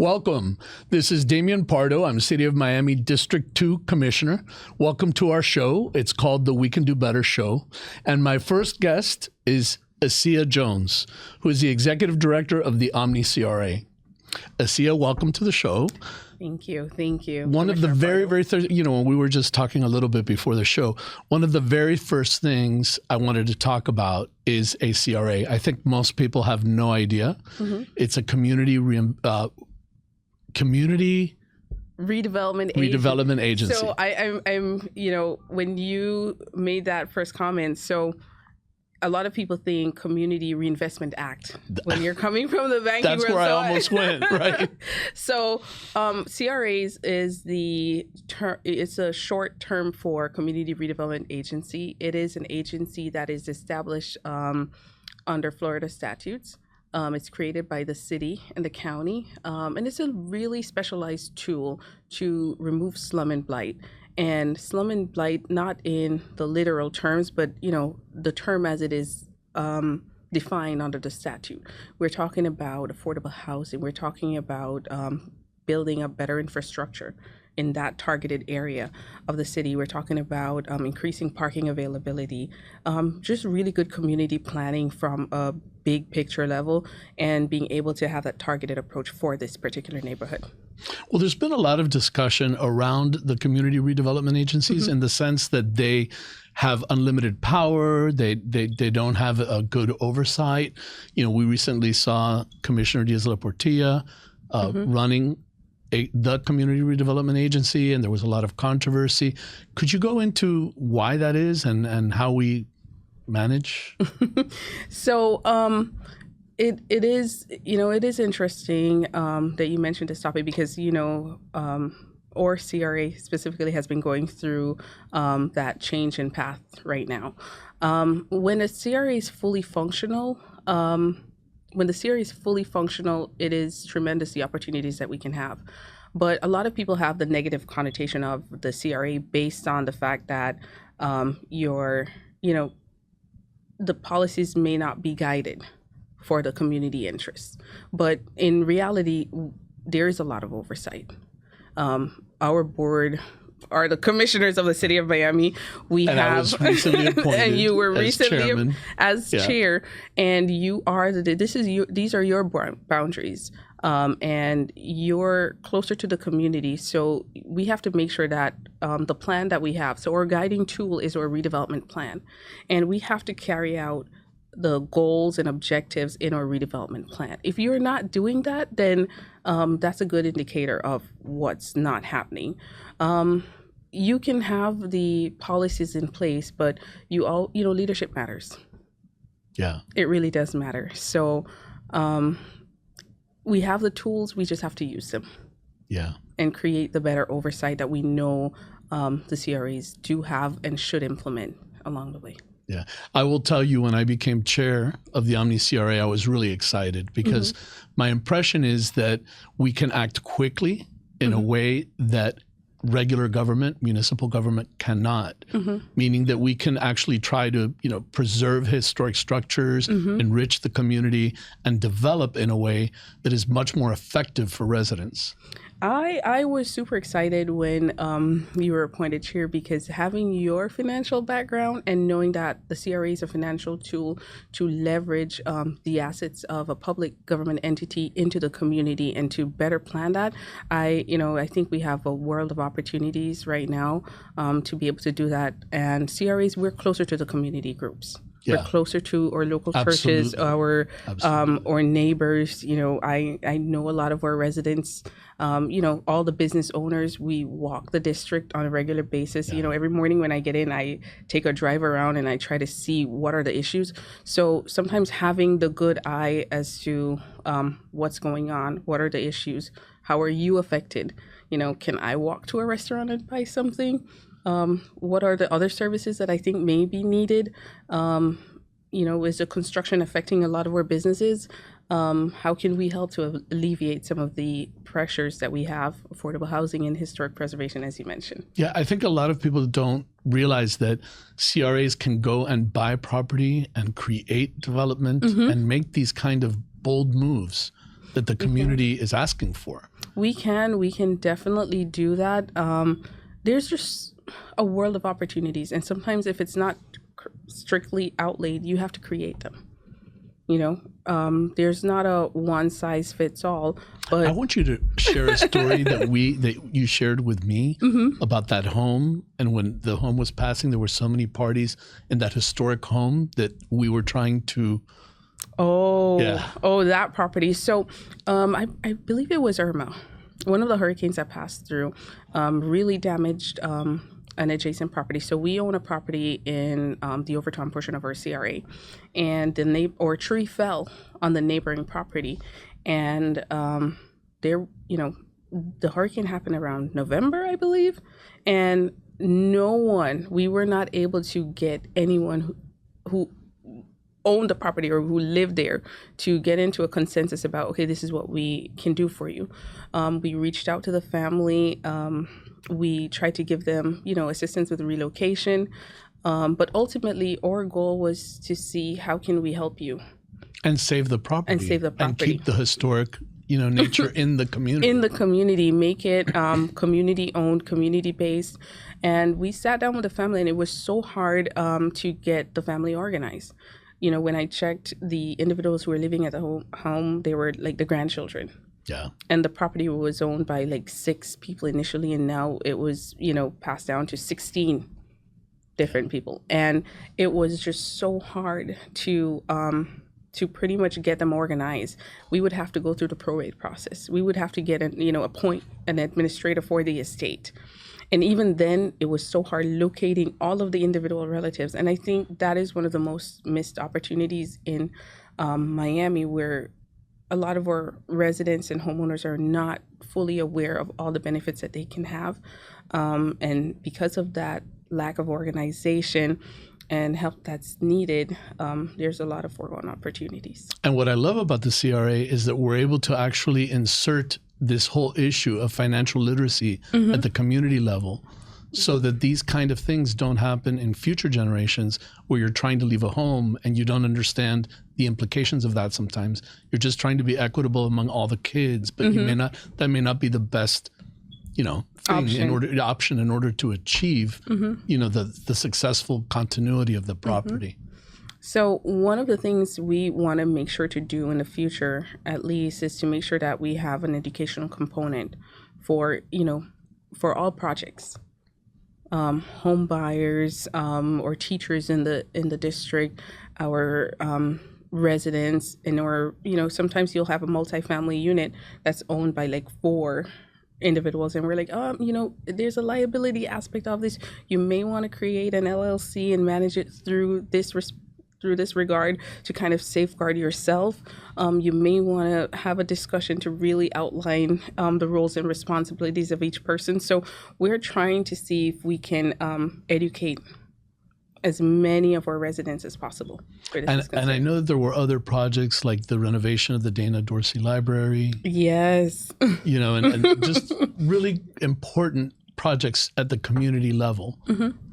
Welcome. This is Damian Pardo. I'm City of Miami District 2 Commissioner. Welcome to our show. It's called the We Can Do Better Show. And my first guest is Isiaa Jones, who is the Executive Director of the Omni CRA. Isiaa, welcome to the show. Thank you. Thank you. One of the very we were just talking a little bit before the show. One of the very first things I wanted to talk about is a CRA. I think most people have no idea. Mm-hmm. It's a community redevelopment agency. So I'm when you made that first comment, so a lot of people think Community Reinvestment Act when you're coming from the banking world. That's where I almost went, right? So CRAs is it's a short term for Community Redevelopment Agency. It is an agency that is established under Florida statutes. It's created by the city and the county, and it's a really specialized tool to remove slum and blight. And slum and blight, not in the literal terms, but the term as it is defined under the statute. We're talking about affordable housing. We're talking about building a better infrastructure in that targeted area of the city. We're talking about increasing parking availability, just really good community planning from a big picture level, and being able to have that targeted approach for this particular neighborhood. Well, there's been a lot of discussion around the community redevelopment agencies, mm-hmm. in the sense that they have unlimited power. They don't have a good oversight. We recently saw Commissioner Diaz-Portilla mm-hmm. running the Community Redevelopment Agency, and there was a lot of controversy. Could you go into why that is and how we manage? So it is interesting that you mentioned this topic, because or CRA specifically has been going through that change in path right now. When a CRA is fully functional, it is tremendous, the opportunities that we can have. But a lot of people have the negative connotation of the CRA based on the fact that the policies may not be guided for the community interests. But in reality, there is a lot of oversight. Our board are the commissioners of the City of Miami. I was recently appointed and you were recently as yeah. chair, and you are these are your boundaries, and you're closer to the community. So we have to make sure that the plan that we have. So our guiding tool is our redevelopment plan, and we have to carry out the goals and objectives in our redevelopment plan. If you're not doing that, then that's a good indicator of what's not happening. You can have the policies in place, but leadership matters. Yeah, it really does matter. So we have the tools, we just have to use them. Yeah, and create the better oversight that we know the CRAs do have and should implement along the way. Yeah, I will tell you, when I became chair of the Omni CRA, I was really excited, because mm-hmm. my impression is that we can act quickly in mm-hmm. a way that regular government, municipal government cannot, mm-hmm. meaning that we can actually try to, preserve historic structures, mm-hmm. enrich the community, and develop in a way that is much more effective for residents. I was super excited when you were appointed chair, because having your financial background and knowing that the CRA is a financial tool to leverage the assets of a public government entity into the community and to better plan that, I think we have a world of opportunities right now to be able to do that. And CRAs, we're closer to the community groups. Yeah. We're closer to our local churches, our neighbors. I know a lot of our residents, all the business owners. We walk the district on a regular basis. Yeah. Every morning when I get in, I take a drive around and I try to see what are the issues. So sometimes having the good eye as to what's going on, what are the issues, how are you affected? Can I walk to a restaurant and buy something? What are the other services that I think may be needed? Is the construction affecting a lot of our businesses? How can we help to alleviate some of the pressures that we have, affordable housing and historic preservation, as you mentioned? Yeah, I think a lot of people don't realize that CRAs can go and buy property and create development mm-hmm. and make these kind of bold moves that the community is asking for. We can definitely do that. There's just a world of opportunities, and sometimes if it's not strictly outlaid, you have to create them. There's not a one size fits all. But I want you to share a story that you shared with me about that home. And when the home was passing, there were so many parties in that historic home that we were trying to. That property. So, I believe it was Irma. One of the hurricanes that passed through really damaged an adjacent property. So we own a property in the Overton portion of our CRA, and a tree fell on the neighboring property, and the hurricane happened around November, I believe, and we were not able to get anyone who owned the property or who lived there to get into a consensus about, okay, this is what we can do for you. We reached out to the family. We tried to give them, assistance with relocation. But ultimately, our goal was to see how can we help you. And save the property. And keep the historic, nature in the community. In the community, make it community-owned, community-based. And we sat down with the family, and it was so hard to get the family organized. When I checked the individuals who were living at the home, they were like the grandchildren. Yeah. And the property was owned by like 6 people initially, and now it was, passed down to 16 different people. And it was just so hard to pretty much get them organized. We would have to go through the probate process. We would have to appoint an administrator for the estate. And even then, it was so hard locating all of the individual relatives. And I think that is one of the most missed opportunities in Miami, where a lot of our residents and homeowners are not fully aware of all the benefits that they can have. And because of that lack of organization and help that's needed, there's a lot of foregone opportunities. And what I love about the CRA is that we're able to actually insert this whole issue of financial literacy at the community level, so that these kind of things don't happen in future generations where you're trying to leave a home and you don't understand the implications of that. Sometimes you're just trying to be equitable among all the kids, but that may not be the best, thing option in order to achieve, the successful continuity of the property. So one of the things we want to make sure to do in the future, at least, is to make sure that we have an educational component for all projects. Home buyers or teachers in the district, our residents, or sometimes you'll have a multifamily unit that's owned by like 4 individuals, and we're like, there's a liability aspect of this. You may want to create an LLC and manage it through this regard to kind of safeguard yourself. You may want to have a discussion to really outline the roles and responsibilities of each person. So we're trying to see if we can educate as many of our residents as possible. And I know that there were other projects like the renovation of the Dana Dorsey Library. Yes. And just really important projects at the community level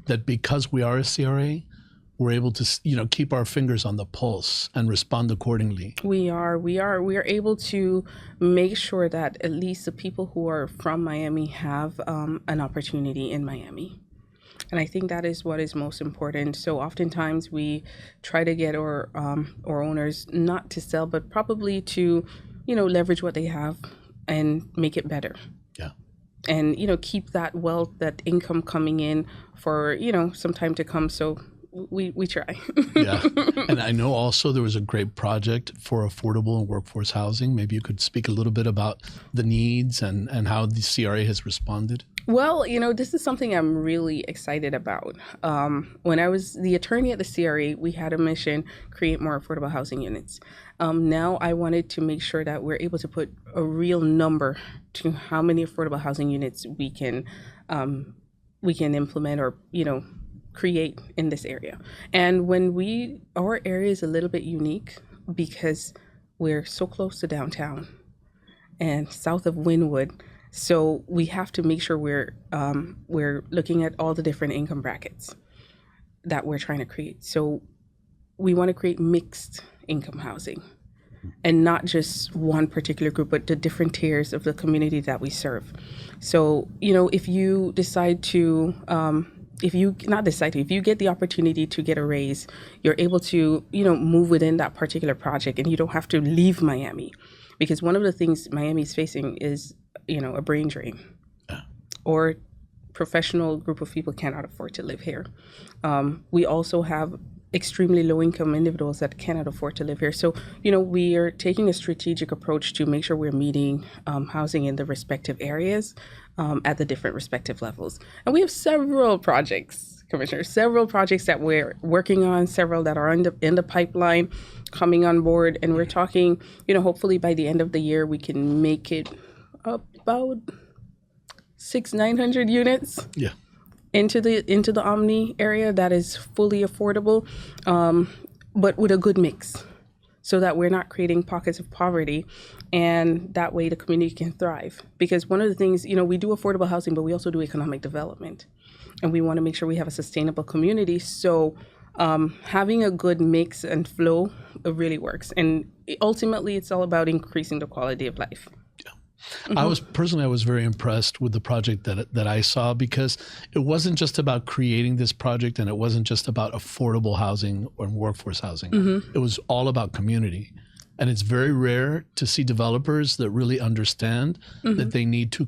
that, because we are a CRA, we're able to, keep our fingers on the pulse and respond accordingly. We are able to make sure that at least the people who are from Miami have an opportunity in Miami. And I think that is what is most important. So oftentimes we try to get our owners not to sell, but probably to, leverage what they have and make it better. Yeah. And, keep that wealth, that income coming in for, some time to come. So we try. Yeah. And I know also there was a great project for affordable and workforce housing. Maybe you could speak a little bit about the needs and how the CRA has responded. Well, this is something I'm really excited about. When I was the attorney at the CRA, we had a mission: create more affordable housing units. Now I wanted to make sure that we're able to put a real number to how many affordable housing units we can implement or, create in this area. And our area is a little bit unique because we're so close to downtown and south of Wynwood. So we have to make sure we're looking at all the different income brackets that we're trying to create. So we want to create mixed income housing. and not just one particular group, but the different tiers of the community that we serve. So, if you decide to, if you get the opportunity to get a raise, you're able to, move within that particular project, and you don't have to leave Miami. Because one of the things Miami is facing is, a brain drain, or professional group of people cannot afford to live here. We also have extremely low-income individuals that cannot afford to live here. So, we are taking a strategic approach to make sure we're meeting housing in the respective areas at the different respective levels. And we have several projects, Commissioner, several projects that we're working on, several that are in the pipeline coming on board. And we're talking, hopefully by the end of the year, we can make it about 900 units. Yeah. Into the Omni area that is fully affordable, but with a good mix, so that we're not creating pockets of poverty, and that way the community can thrive. Because one of the things, we do affordable housing, but we also do economic development, and we want to make sure we have a sustainable community. So having a good mix and flow really works, and ultimately it's all about increasing the quality of life. Mm-hmm. I was very impressed with the project that I saw, because it wasn't just about creating this project, and it wasn't just about affordable housing or workforce housing. Mm-hmm. It was all about community. And it's very rare to see developers that really understand mm-hmm. that they need to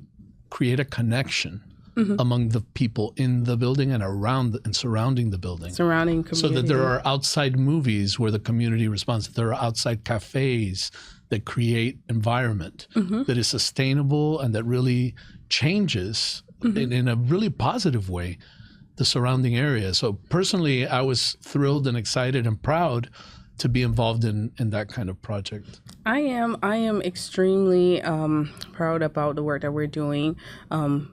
create a connection mm-hmm. among the people in the building and around and surrounding the building. Surrounding community. So that there are outside movies where the community responds, that there are outside cafes that create environment mm-hmm. that is sustainable and that really changes mm-hmm. in a really positive way the surrounding area. So personally, I was thrilled and excited and proud to be involved in that kind of project. I am extremely proud about the work that we're doing.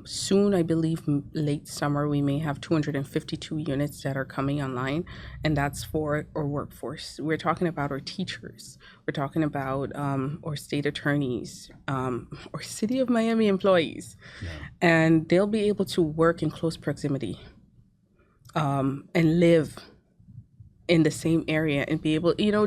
Soon, I believe late summer, we may have 252 units that are coming online, and that's for our workforce. We're talking about our teachers. We're talking about our state attorneys, or City of Miami employees. Yeah. And they'll be able to work in close proximity and live in the same area and be able, you're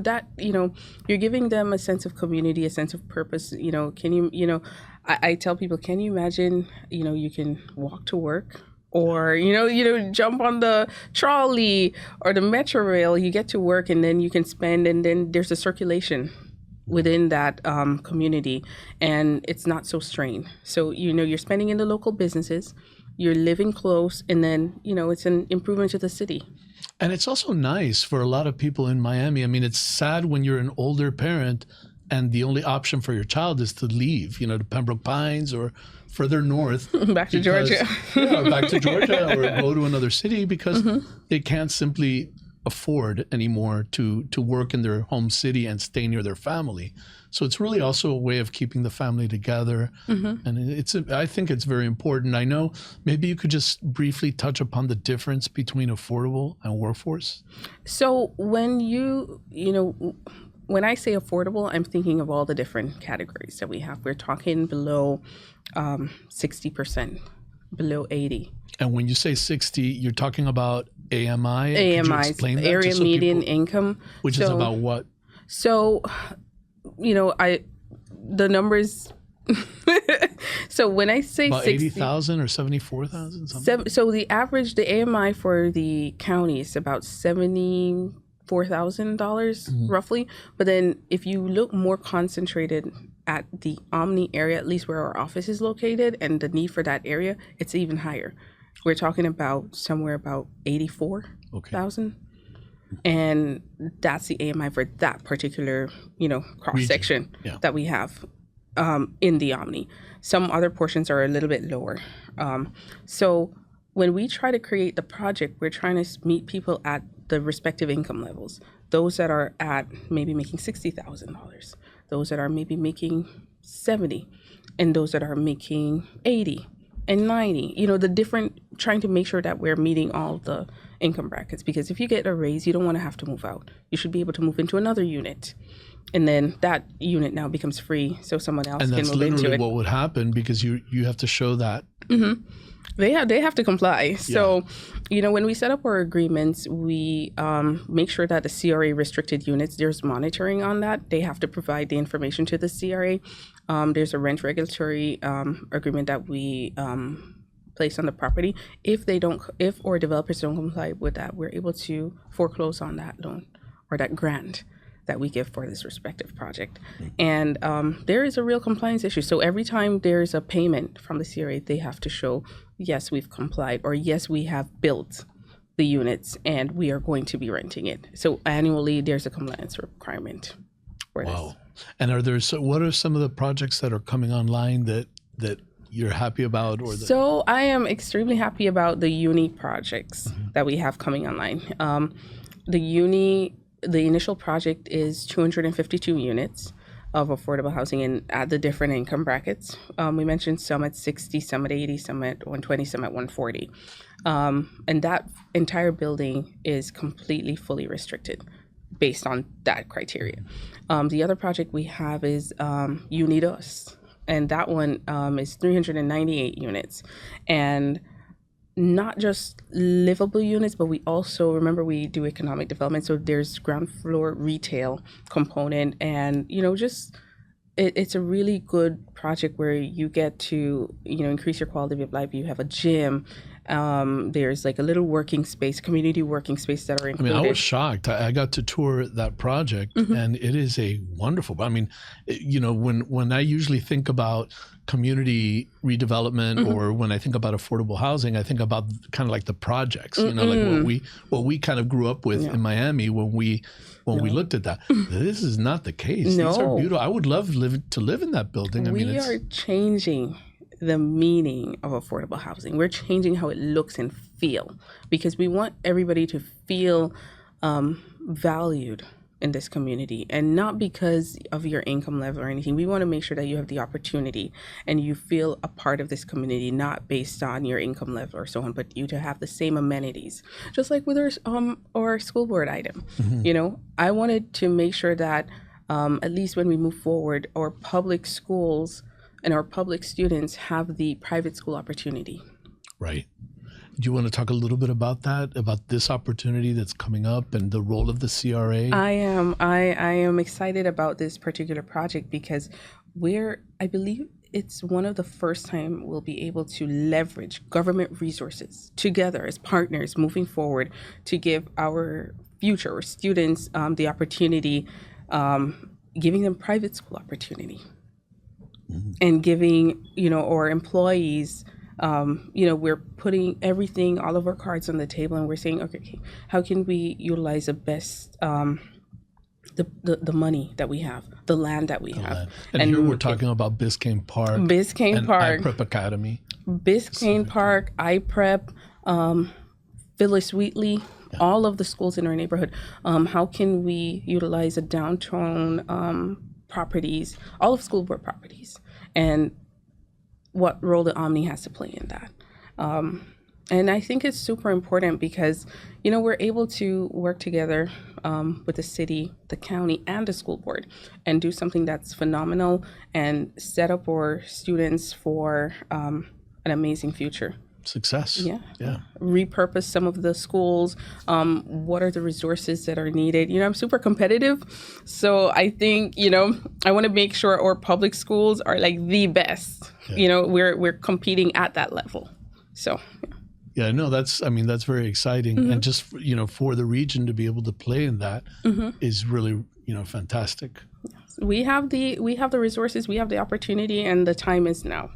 giving them a sense of community, a sense of purpose. I tell people, can you imagine, you can walk to work, or, jump on the trolley or the metro rail, you get to work, and then you can spend, and then there's a circulation within that community, and it's not so strained. So, you're spending in the local businesses, you're living close, and then, it's an improvement to the city. And it's also nice for a lot of people in Miami. I mean, it's sad when you're an older parent and the only option for your child is to leave, to Pembroke Pines or further north. Back to Georgia. Back to Georgia, or go to another city, because mm-hmm. they can't simply afford anymore to work in their home city and stay near their family. So it's really also a way of keeping the family together. Mm-hmm. And I think it's very important. I know maybe you could just briefly touch upon the difference between affordable and workforce. So when when I say affordable, I'm thinking of all the different categories that we have. We're talking below 60%, below 80%. And when you say 60, you're talking about AMI? AMI's, area median income. Which is about what? So, the numbers. So when I say about 60, 80,000 or 74,000, something. So the AMI for the county is about $74,000 mm-hmm. roughly. But then if you look more concentrated at the Omni area, at least where our office is located, and the need for that area, it's even higher. We're talking about somewhere about 84,000. Okay. And that's the AMI for that particular, cross section that we have in the Omni. Some other portions are a little bit lower. So when we try to create the project, we're trying to meet people at the respective income levels. Those that are at maybe making $60,000, those that are maybe making 70, and those that are making 80 and 90. The different, trying to make sure that we're meeting all the income brackets, because if you get a raise, you don't want to have to move out. You should be able to move into another unit. And then that unit now becomes free, so someone else And can that's move into literally it. what would happen, because you have to show that. They have to comply. So, when we set up our agreements, we make sure that the CRA restricted units, there's monitoring on that. They have to provide the information to the CRA. There's a rent regulatory agreement that we place on the property. If our developers don't comply with that, we're able to foreclose on that loan or that grant that we give for this respective project. And there is a real compliance issue. So every time there's a payment from the CRA, they have to show, yes, we've complied, or yes, we have built the units and we are going to be renting it. So annually, there's a compliance requirement for this. Wow. And what are some of the projects that are coming online that you're happy about? So I am extremely happy about the uni projects that we have coming online. The initial project is 252 units of affordable housing at the different income brackets. We mentioned some at 60, some at 80, some at 120, some at 140. And that entire building is completely fully restricted based on that criteria. The other project we have is Unidos, and that one is 398 units. And not just livable units, but we also, remember, we do economic development. So there's ground floor retail component, and, it's a really good project where you get to, increase your quality of life. You have a gym. There's like a little working space, community working space that are included. I was shocked. I got to tour that project, and it is a wonderful. When I usually think about community redevelopment, or when I think about affordable housing, I think about kind of like the projects. Like what we kind of grew up with in Miami when we looked at that. This is not the case. No. These are beautiful. I would love to live in that building. We are changing the meaning of affordable housing. We're changing how it looks and feel, because we want everybody to feel valued in this community, and not because of your income level or anything. We want to make sure that you have the opportunity and you feel a part of this community, not based on your income level or so on, but you to have the same amenities, just like with our school board item. I wanted to make sure that at least when we move forward, our public schools and our public students have the private school opportunity. Right. Do you want to talk a little bit about that, about this opportunity that's coming up and the role of the CRA? I am excited about this particular project because I believe it's one of the first time we'll be able to leverage government resources together as partners moving forward to give our future students the opportunity, giving them private school opportunity, and giving, our employees, we're putting everything, all of our cards on the table, and we're saying, okay, how can we utilize the best, the money that we have, the land that we have. And here we're talking about Biscayne Park. And iPrep Academy. Biscayne Park, iPrep, Phyllis Wheatley, all of the schools in our neighborhood. How can we utilize the downtown properties, all of school board properties, and what role the Omni has to play in that. And I think it's super important because, we're able to work together with the city, the county, and the school board and do something that's phenomenal and set up our students for an amazing future. Success. Yeah. Yeah. Repurpose some of the schools. What are the resources that are needed? I'm super competitive. So I think, I want to make sure our public schools are like the best. Yeah. We're competing at that level. So. Yeah, no, that's very exciting. And just, for the region to be able to play in that is really, fantastic. We have the resources, we have the opportunity, and the time is now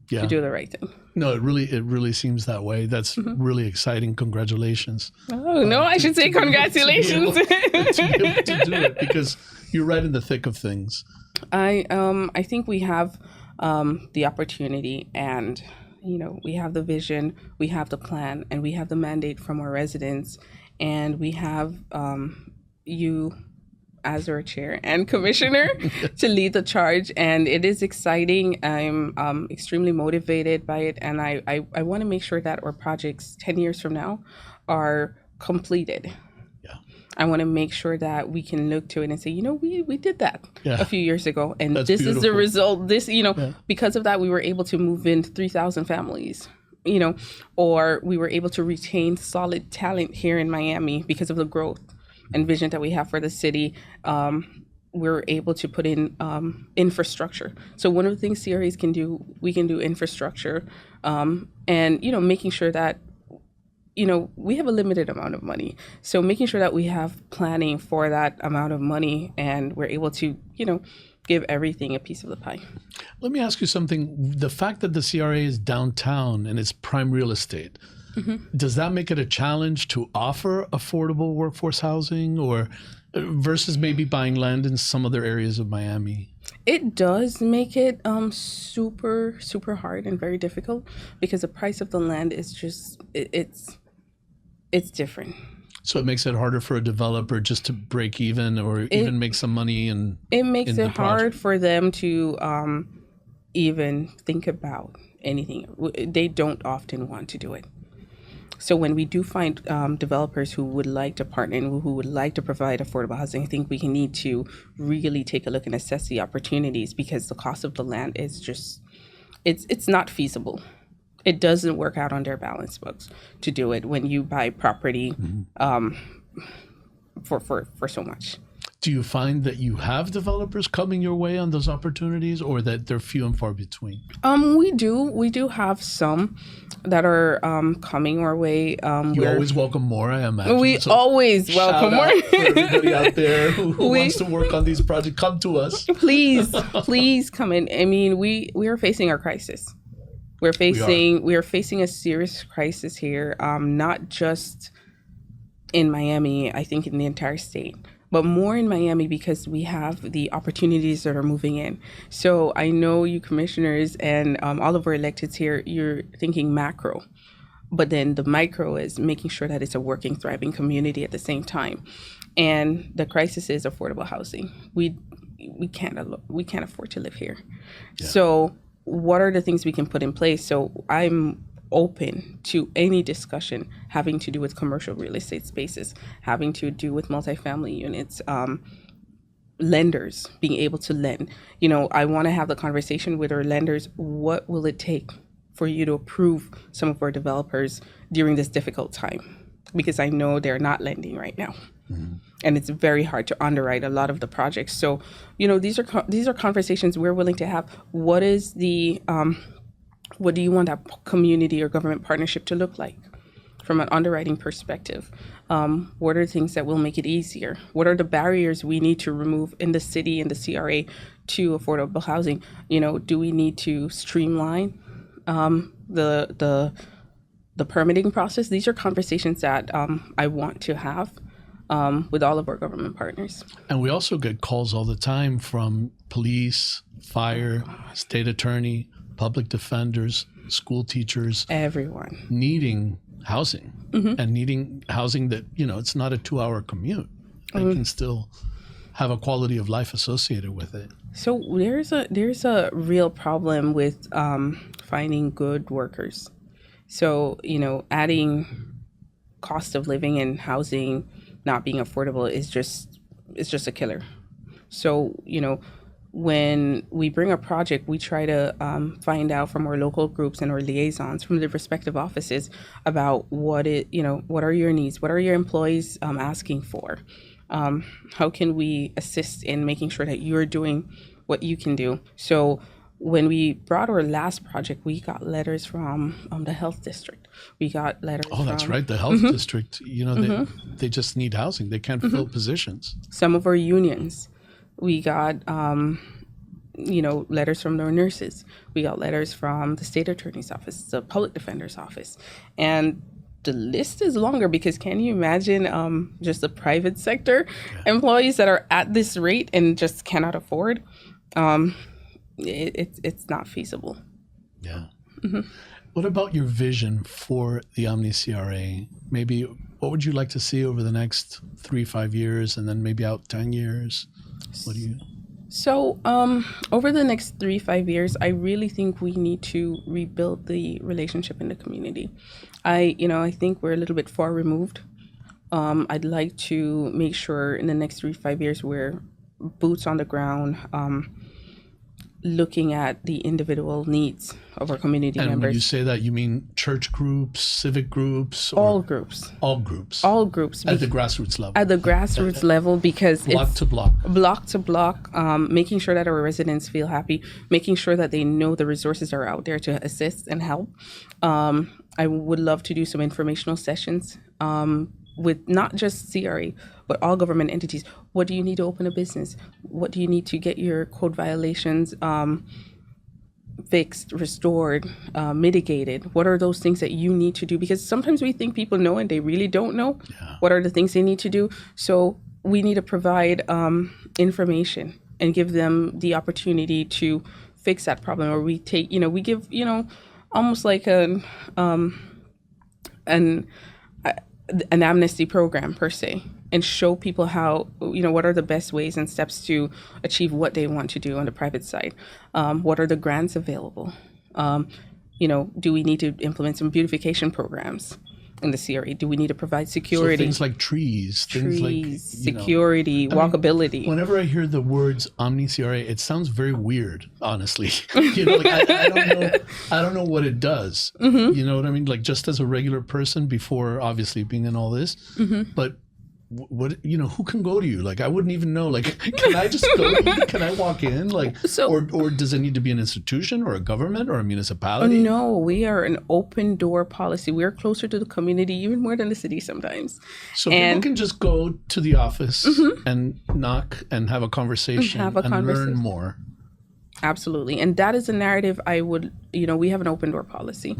to do the right thing. No, it really seems that way. That's really exciting. Congratulations. Oh, no, I should say congratulations. To be able to do it, because you're right in the thick of things. I think we have the opportunity, and we have the vision, we have the plan, and we have the mandate from our residents, and we have you as our chair and commissioner to lead the charge, and it is exciting. I'm extremely motivated by it, and I want to make sure that our projects 10 years from now are completed. I want to make sure that we can look to it and say, we did that Yeah. a few years ago, and That's this is the beautiful. result. Because of that, we were able to move in 3,000 families. Or we were able to retain solid talent here in Miami because of the growth and vision that we have for the city. We're able to put in infrastructure. So one of the things CRAs can do, we can do infrastructure, and making sure that we have a limited amount of money. So making sure that we have planning for that amount of money, and we're able to give everything a piece of the pie. Let me ask you something. The fact that the CRA is downtown and it's prime real estate, does that make it a challenge to offer affordable workforce housing, or versus maybe buying land in some other areas of Miami? It does make it super, super hard and very difficult, because the price of the land is just, it's different. So it makes it harder for a developer just to break even or even make some money. And it makes it hard for them to even think about anything. They don't often want to do it. So when we do find developers who would like to partner and who would like to provide affordable housing, I think we need to really take a look and assess the opportunities, because the cost of the land is just, it's not feasible. It doesn't work out on their balance books to do it when you buy property for so much. Do you find that you have developers coming your way on those opportunities, or that they're few and far between? We do have some that are coming our way. You always welcome more, I imagine. We always welcome more. For everybody out there who wants to work on these projects, come to us. Please come in. I mean, we are facing our crisis. We are facing a serious crisis here, not just in Miami, I think in the entire state, but more in Miami, because we have the opportunities that are moving in. So I know you commissioners and all of our electeds here, you're thinking macro, but then the micro is making sure that it's a working, thriving community at the same time. And the crisis is affordable housing. We can't afford to live here. Yeah. So what are the things we can put in place? So I'm open to any discussion having to do with commercial real estate spaces, having to do with multifamily units, lenders being able to lend. I want to have the conversation with our lenders. What will it take for you to approve some of our developers during this difficult time? Because I know they're not lending right now. Mm-hmm. And it's very hard to underwrite a lot of the projects. So, these are conversations we're willing to have. What is the what do you want that community or government partnership to look like from an underwriting perspective? What are things that will make it easier? What are the barriers we need to remove in the city and the CRA to affordable housing? Do we need to streamline the permitting process? These are conversations that I want to have with all of our government partners. And we also get calls all the time from police, fire, state attorney, public defenders, school teachers, everyone needing housing, and needing housing that, it's not a 2-hour commute. They can still have a quality of life associated with it. So there's a real problem with finding good workers. So, adding cost of living and housing not being affordable is just a killer. So, when we bring a project, we try to find out from our local groups and our liaisons from the respective offices about what are your needs? What are your employees asking for? How can we assist in making sure that you're doing what you can do? So when we brought our last project, we got letters from the health district. We got letters that's right. The health district, they just need housing. They can't fill positions. Some of our unions. We got, letters from our nurses. We got letters from the state attorney's office, the public defender's office. And the list is longer, because can you imagine just the private sector employees that are at this rate and just cannot afford? It's not feasible. Yeah. Mm-hmm. What about your vision for the Omni CRA? Maybe what would you like to see over the next 3-5 years, and then maybe out 10 years? What do you? So over the next 3-5 years, I really think we need to rebuild the relationship in the community. I think we're a little bit far removed I'd like to make sure in the next 3 to 5 years we're boots on the ground, looking at the individual needs of our community And members. when you say that, you mean church groups, civic groups? All groups. All groups. All groups. At the grassroots level. At the grassroots level, because block it's to block. block to block, making sure that our residents feel happy, making sure that they know the resources are out there to assist and help. I would love to do some informational sessions with not just CRA, but all government entities. What do you need to open a business? What do you need to get your code violations fixed, restored, mitigated? What are those things that you need to do? Because sometimes we think people know and they really don't know. Yeah. What are the things they need to do? So we need to provide information and give them the opportunity to fix that problem. Or we take, we give, almost like an amnesty program per se, and show people how, what are the best ways and steps to achieve what they want to do on the private side. What are the grants available? Do we need to implement some beautification programs in the CRA? Do we need to provide security? So things like trees, things like security, walkability. Whenever I hear the words Omni CRA, it sounds very weird, honestly. I don't know what it does. Mm-hmm. You know what I mean? Like, just as a regular person before obviously being in all this, Mm-hmm. but what, who can go to you? Like, I wouldn't even know. Like, can I just go to you? Can I walk in? Like, or does it need to be an institution or a government or a municipality? No, we are an open door policy. We're closer to the community even more than the city sometimes. So people can just go to the office and knock and have a conversation and learn more. Absolutely. And that is a narrative I would, we have an open door policy.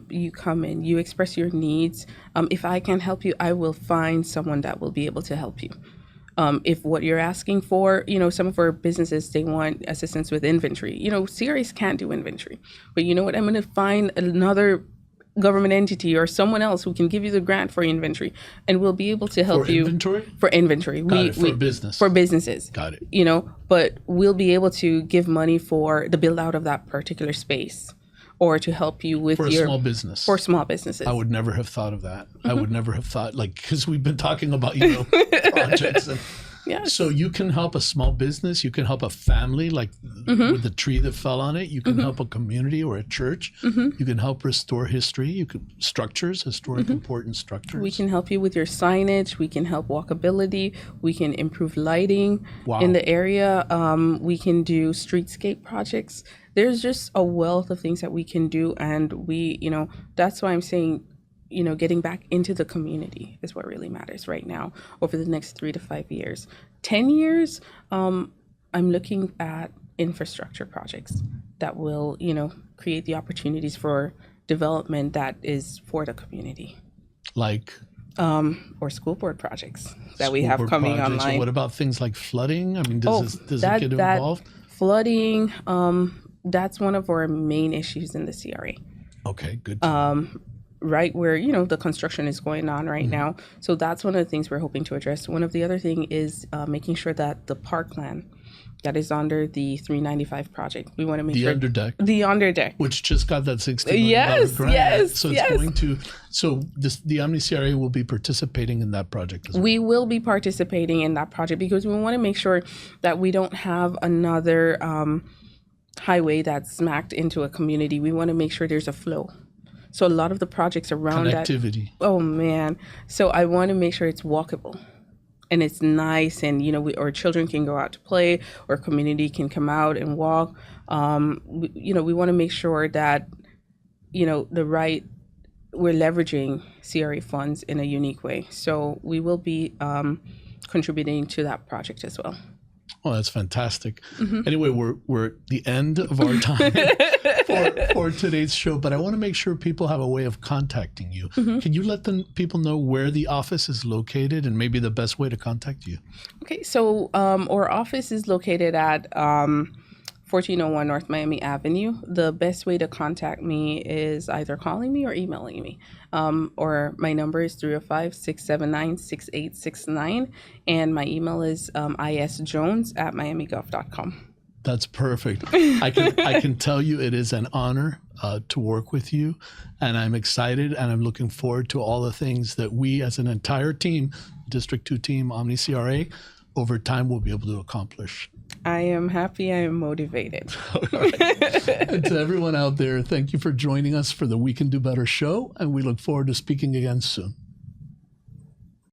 You come in, you express your needs. If I can help you, I will find someone that will be able to help you. If what you're asking for, some of our businesses, they want assistance with inventory. CRAs can't do inventory. But you know what? I'm going to find another government entity or someone else who can give you the grant for inventory, and we'll be able to help you. For inventory? For business. For businesses. Got it. But we'll be able to give money for the build out of that particular space, or to help you with for a small business. For small businesses. I would never have thought of that. I would never have thought, because we've been talking about, projects. And yes. So you can help a small business. You can help a family, like with the tree that fell on it. You can help a community or a church. You can help restore history. You can historic important structures. We can help you with your signage. We can help walkability. We can improve lighting in the area. We can do streetscape projects. There's just a wealth of things that we can do. And we, that's why I'm saying, getting back into the community is what really matters right now over the next 3 to 5 years. 10 years, I'm looking at infrastructure projects that will, create the opportunities for development that is for the community. Like? Or school board projects that we have coming online. So what about things like flooding? I mean, does it get involved? Flooding, that's one of our main issues in the CRA. Okay, good. Right where, the construction is going on right now. So that's one of the things we're hoping to address. One of the other thing is making sure that the parkland that is under the 395 project, we want to make the sure underdeck, which just got that $60 million grant. Yes. So it's going to. So the Omni CRA will be participating in that project as well. We will be participating in that project because we want to make sure that we don't have another highway that's smacked into a community. We want to make sure there's a flow. So a lot of the projects around connectivity. Oh man! So I want to make sure it's walkable, and it's nice, and our children can go out to play, or community can come out and walk. We want to make sure that we're leveraging CRA funds in a unique way. So we will be contributing to that project as well. Oh, that's fantastic. Anyway, we're at the end of our time for today's show, but I want to make sure people have a way of contacting you. Can you let people know where the office is located and maybe the best way to contact you? Okay, so our office is located at 1401 North Miami Avenue. The best way to contact me is either calling me or emailing me. Or my number is 305-679-6869. And my email is isjones@miamigulf.com. That's perfect. I can tell you it is an honor to work with you. And I'm excited, and I'm looking forward to all the things that we as an entire team, District 2 team, Omni CRA, over time will be able to accomplish. I am happy. I am motivated. And to everyone out there, thank you for joining us for the We Can Do Better show, and we look forward to speaking again soon.